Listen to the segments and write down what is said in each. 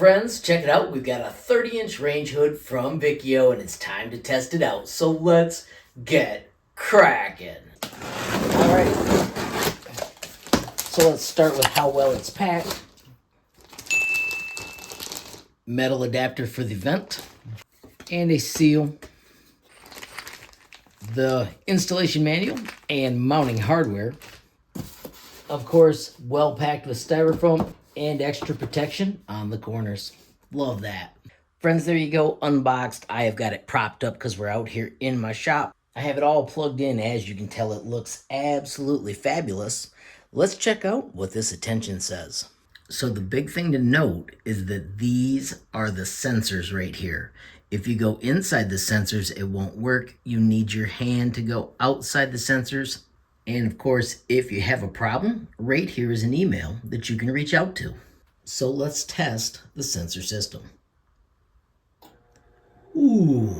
Friends, check it out. We've got a 30-inch range hood from Vikio, and it's time to test it out. So let's get cracking. Alright, so let's start with how well it's packed. Metal adapter for the vent, and a seal. The installation manual and mounting hardware. Of course, well packed with styrofoam and extra protection on the corners. Love that. Friends, there you go, unboxed. I have got it propped up because we're out here in my shop. I have it all plugged in. As you can tell, it looks absolutely fabulous. Let's check out what this attention says. So the big thing to note is that these are the sensors right here. If you go inside the sensors, it won't work. You need your hand to go outside the sensors. And of course, if you have a problem, right here is an email that you can reach out to. So let's test the sensor system. Ooh,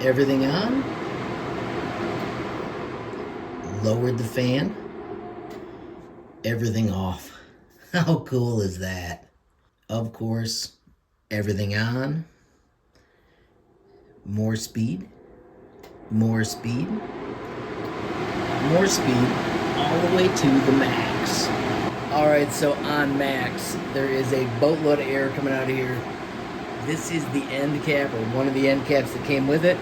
everything on. Lowered the fan. Everything off. How cool is that? Of course, everything on. More speed. More speed. More speed, all the way to the max. Alright, so on max, there is a boatload of air coming out of here. This is the end cap, or one of the end caps that came with it.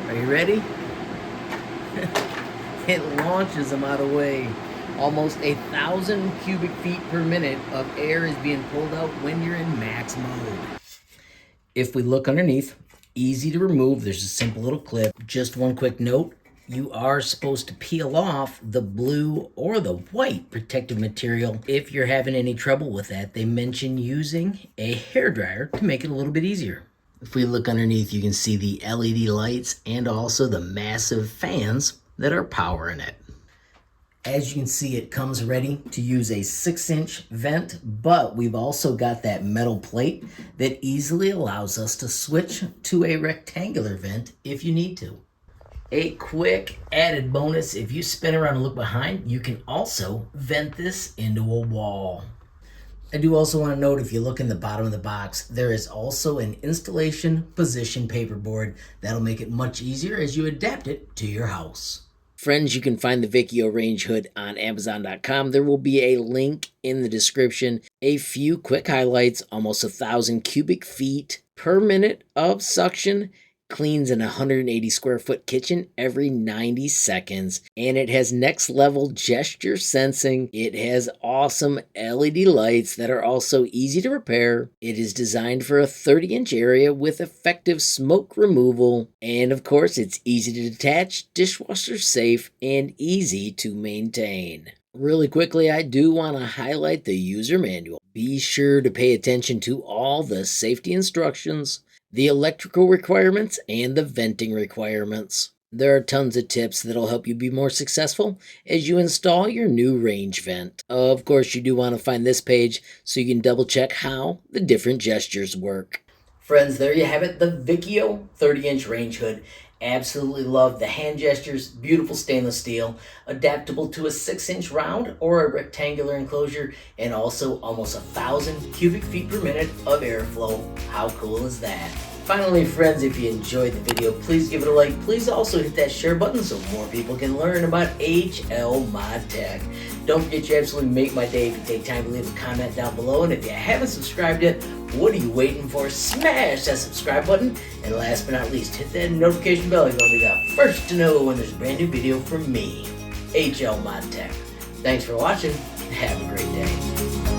Are you ready? It launches them out of the way. Almost 1,000 cubic feet per minute of air is being pulled out when you're in max mode. If we look underneath, easy to remove. There's a simple little clip. Just one quick note. You are supposed to peel off the blue or the white protective material. If you're having any trouble with that, they mention using a hairdryer to make it a little bit easier. If we look underneath, you can see the LED lights and also the massive fans that are powering it. As you can see, it comes ready to use a 6-inch vent, but we've also got that metal plate that easily allows us to switch to a rectangular vent if you need to. A quick added bonus, if you spin around and look behind, you can also vent this into a wall. I do also want to note, if you look in the bottom of the box, there is also an installation position paperboard that'll make it much easier as you adapt it to your house. Friends, you can find the Vikio range hood on Amazon.com. There will be a link in the description. A few quick highlights: almost 1,000 cubic feet per minute of suction. Cleans an 180 square foot kitchen every 90 seconds. And it has next level gesture sensing. It has awesome LED lights that are also easy to repair. It is designed for a 30-inch area with effective smoke removal. And of course, it's easy to detach, dishwasher safe, and easy to maintain. Really quickly, I do want to highlight the user manual. Be sure to pay attention to all the safety instructions, the electrical requirements, and the venting requirements. There are tons of tips that'll help you be more successful as you install your new range vent. Of course, you do want to find this page so you can double check how the different gestures work. Friends, there you have it, the Vikio 30-inch range hood. Absolutely love the hand gestures, beautiful stainless steel, adaptable to a 6-inch round or a rectangular enclosure, and also almost 1,000 cubic feet per minute of airflow. How cool is that? Finally, friends, if you enjoyed the video, please give it a like. Please also hit that share button so more people can learn about HLModTech. Don't forget, you absolutely make my day if you take time to leave a comment down below. And if you haven't subscribed yet, what are you waiting for? Smash that subscribe button. And last but not least, hit that notification bell if you want to be the first to know when there's a brand new video from me, HLModTech. Thanks for watching. Have a great day.